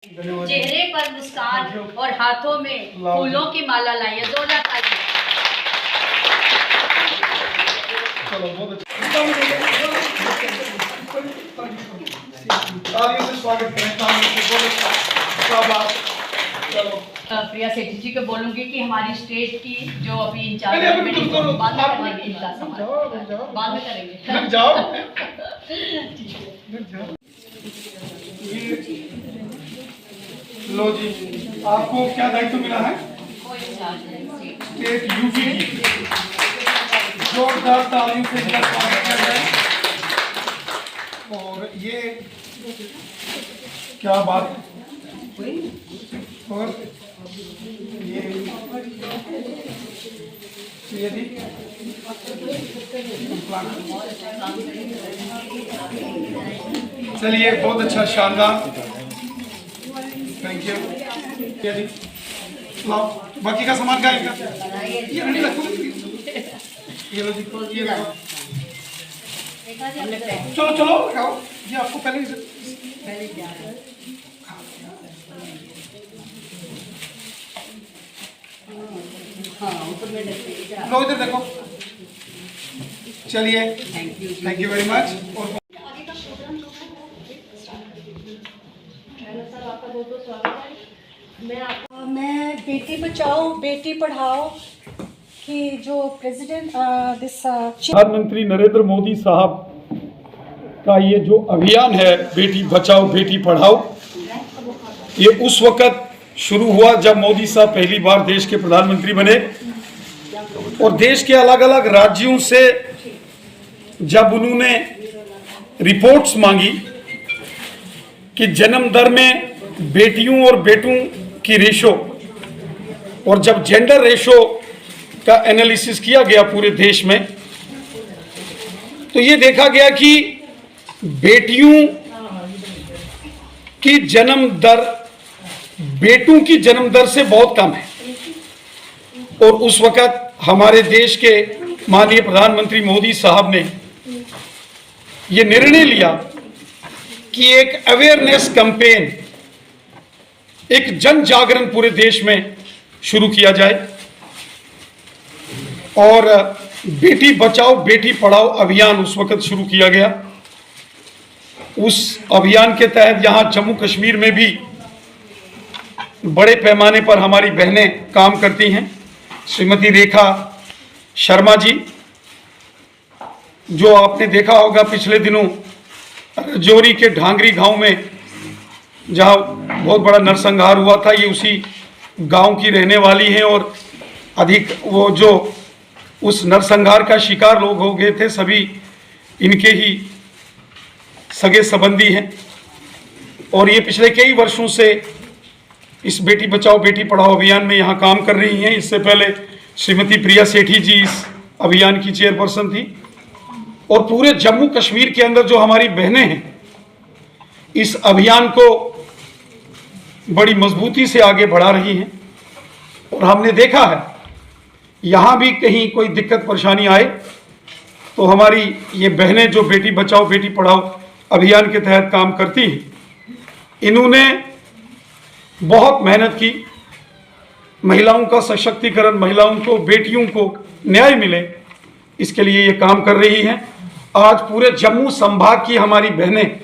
चेहरे पर मुस्कान और हाथों में फूलों की माला लाइए। जोरदार ताली। चलो बहुत अच्छा, तालियों से स्वागत करें। चलो प्रिया सेठी जी को बोलूंगी कि हमारी स्टेट की जो अभी इंचार्ज है मीटिंग को बाद में करेंगे, इनका सवाल बाद में करेंगे। जाओ लो जी, आपको क्या दायित्व मिला है? स्टेट यूपी की जोरदार तालियों से इनका स्वागत किया जाए। और ये क्या बात है? और ये थी चलिए, बहुत अच्छा, शानदार, थैंक यू। बाकी का सामान क्या है? ये रेडी रखो, ये लो जी, ये रखो। चलो चलो लगाओ, ये आपको पहले लो, इधर देखो। चलिए, थैंक यू वेरी मच। और मैं बेटी बचाओ बेटी पढ़ाओ की जो प्रेसिडेंट प्रधानमंत्री नरेंद्र मोदी साहब का ये जो अभियान है बेटी बचाओ बेटी पढ़ाओ, ये उस वक्त शुरू हुआ जब मोदी साहब पहली बार देश के प्रधानमंत्री बने और देश के अलग अलग राज्यों से जब उन्होंने रिपोर्ट्स मांगी कि जन्म दर में बेटियों और बेटों की रेशो, और जब जेंडर रेशो का एनालिसिस किया गया पूरे देश में, तो ये देखा गया कि बेटियों की जन्म दर बेटों की जन्म दर से बहुत कम है। और उस वक्त हमारे देश के माननीय प्रधानमंत्री मोदी साहब ने ये निर्णय लिया कि एक अवेयरनेस कैंपेन, एक जन जागरण पूरे देश में शुरू किया जाए और बेटी बचाओ बेटी पढ़ाओ अभियान उस वक्त शुरू किया गया। उस अभियान के तहत यहाँ जम्मू कश्मीर में भी बड़े पैमाने पर हमारी बहनें काम करती हैं। श्रीमती रेखा शर्मा जी, जो आपने देखा होगा पिछले दिनों रजौरी के ढांगरी गांव में जहां बहुत बड़ा नरसंहार हुआ था, ये उसी गांव की रहने वाली हैं और अधिक वो जो उस नरसंहार का शिकार लोग हो गए थे सभी इनके ही सगे संबंधी हैं। और ये पिछले कई वर्षों से इस बेटी बचाओ बेटी पढ़ाओ अभियान में यहाँ काम कर रही हैं। इससे पहले श्रीमती प्रिया सेठी जी इस अभियान की चेयरपर्सन थी। और पूरे जम्मू कश्मीर के अंदर जो हमारी बहनें हैं इस अभियान को बड़ी मजबूती से आगे बढ़ा रही हैं। और हमने देखा है यहाँ भी कहीं कोई दिक्कत परेशानी आए तो हमारी ये बहनें जो बेटी बचाओ बेटी पढ़ाओ अभियान के तहत काम करती हैं, इन्होंने बहुत मेहनत की। महिलाओं का सशक्तिकरण, महिलाओं को, बेटियों को न्याय मिले, इसके लिए ये काम कर रही हैं। आज पूरे जम्मू संभाग की हमारी बहनें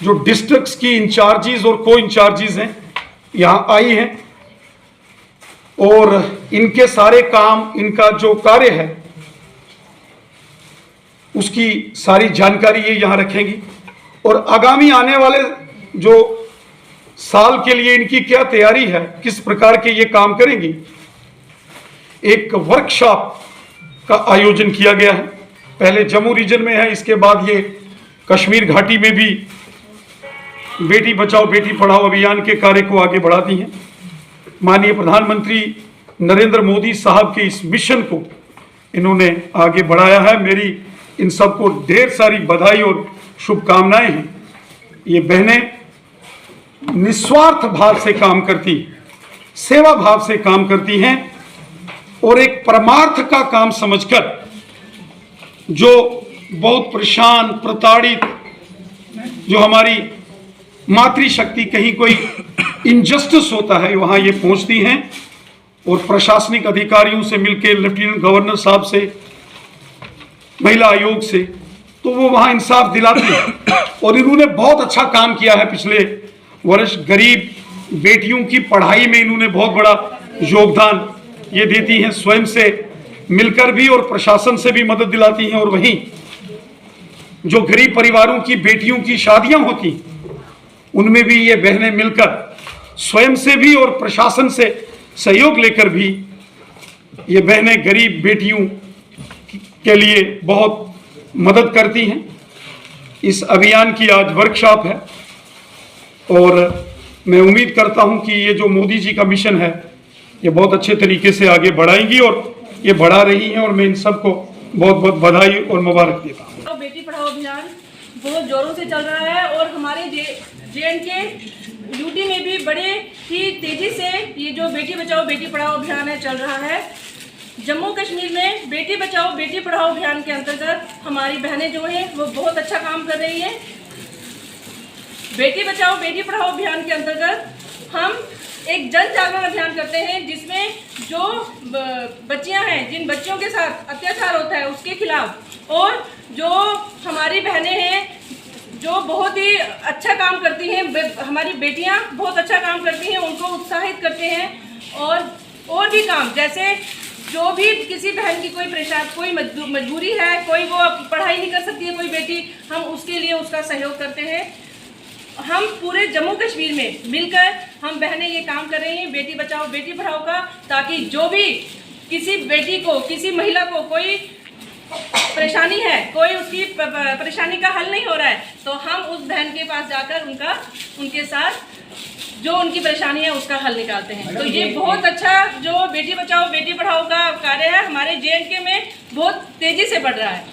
जो डिस्ट्रिक्ट्स की इंचार्जेस और को इंचार्जेस हैं यहाँ आई हैं और इनके सारे काम, इनका जो कार्य है उसकी सारी जानकारी ये यहाँ रखेंगी। और आगामी आने वाले जो साल के लिए इनकी क्या तैयारी है, किस प्रकार के ये काम करेंगी, एक वर्कशॉप का आयोजन किया गया है। पहले जम्मू रीजन में है, इसके बाद ये कश्मीर घाटी में भी बेटी बचाओ बेटी पढ़ाओ अभियान के कार्य को आगे बढ़ाती हैं। माननीय प्रधानमंत्री नरेंद्र मोदी साहब के इस मिशन को इन्होंने आगे बढ़ाया है। मेरी इन सबको ढेर सारी बधाई और शुभकामनाएं हैं। ये बहनें निस्वार्थ भाव से काम करती, सेवा भाव से काम करती हैं और एक परमार्थ का काम समझकर जो बहुत परेशान, प्रताड़ित जो हमारी मातृशक्ति, कहीं कोई इनजस्टिस होता है वहाँ ये पहुँचती हैं और प्रशासनिक अधिकारियों से मिलकर, लेफ्टिनेंट गवर्नर साहब से, महिला आयोग से, तो वो वहाँ इंसाफ दिलाती हैं। और इन्होंने बहुत अच्छा काम किया है पिछले वर्ष। गरीब बेटियों की पढ़ाई में इन्होंने बहुत बड़ा योगदान ये देती हैं, स्वयं से मिलकर भी और प्रशासन से भी मदद दिलाती हैं। और वहीं जो गरीब परिवारों की बेटियों की शादियां होती, उनमें भी ये बहनें मिलकर स्वयं से भी और प्रशासन से सहयोग लेकर भी ये बहनें गरीब बेटियों के लिए बहुत मदद करती हैं। इस अभियान की आज वर्कशॉप है और मैं उम्मीद करता हूं कि ये जो मोदी जी का मिशन है ये बहुत अच्छे तरीके से आगे बढ़ाएंगी और ये बढ़ा रही हैं, और मैं इन सबको बहुत बहुत बधाई और मुबारक देता हूँ। तो बेटी पढ़ाओ अभियान बहुत जोरों से चल रहा है और हमारे JNK यूटी में भी बड़े ही तेजी से ये जो बेटी बचाओ बेटी पढ़ाओ अभियान है चल रहा है। जम्मू कश्मीर में बेटी बचाओ बेटी पढ़ाओ अभियान के अंतर्गत हमारी बहनें जो हैं वो बहुत अच्छा काम कर रही हैं। बेटी बचाओ बेटी पढ़ाओ अभियान के अंतर्गत हम एक जन जागरण अभियान करते हैं, जिसमें जो बच्चियां हैं, जिन बच्चियों के साथ अत्याचार होता है उसके खिलाफ, और जो हमारी बहनें हैं जो बहुत ही अच्छा काम करती हैं, हमारी बेटियां बहुत अच्छा काम करती हैं, उनको उत्साहित करते हैं। और भी काम, जैसे जो भी किसी बहन की कोई मजबूरी है, कोई वो पढ़ाई नहीं कर सकती है कोई बेटी, हम उसके लिए उसका सहयोग करते हैं। हम पूरे जम्मू कश्मीर में मिलकर हम बहनें ये काम कर रही हैं बेटी बचाओ बेटी पढ़ाओ का, ताकि जो भी किसी बेटी को, किसी महिला को कोई परेशानी है, कोई उसकी परेशानी का हल नहीं हो रहा है, तो हम उस बहन के पास जाकर उनके साथ जो उनकी परेशानी है उसका हल निकालते हैं। तो ये बहुत अच्छा जो बेटी बचाओ बेटी पढ़ाओ का कार्य है हमारे JNK में बहुत तेजी से बढ़ रहा है।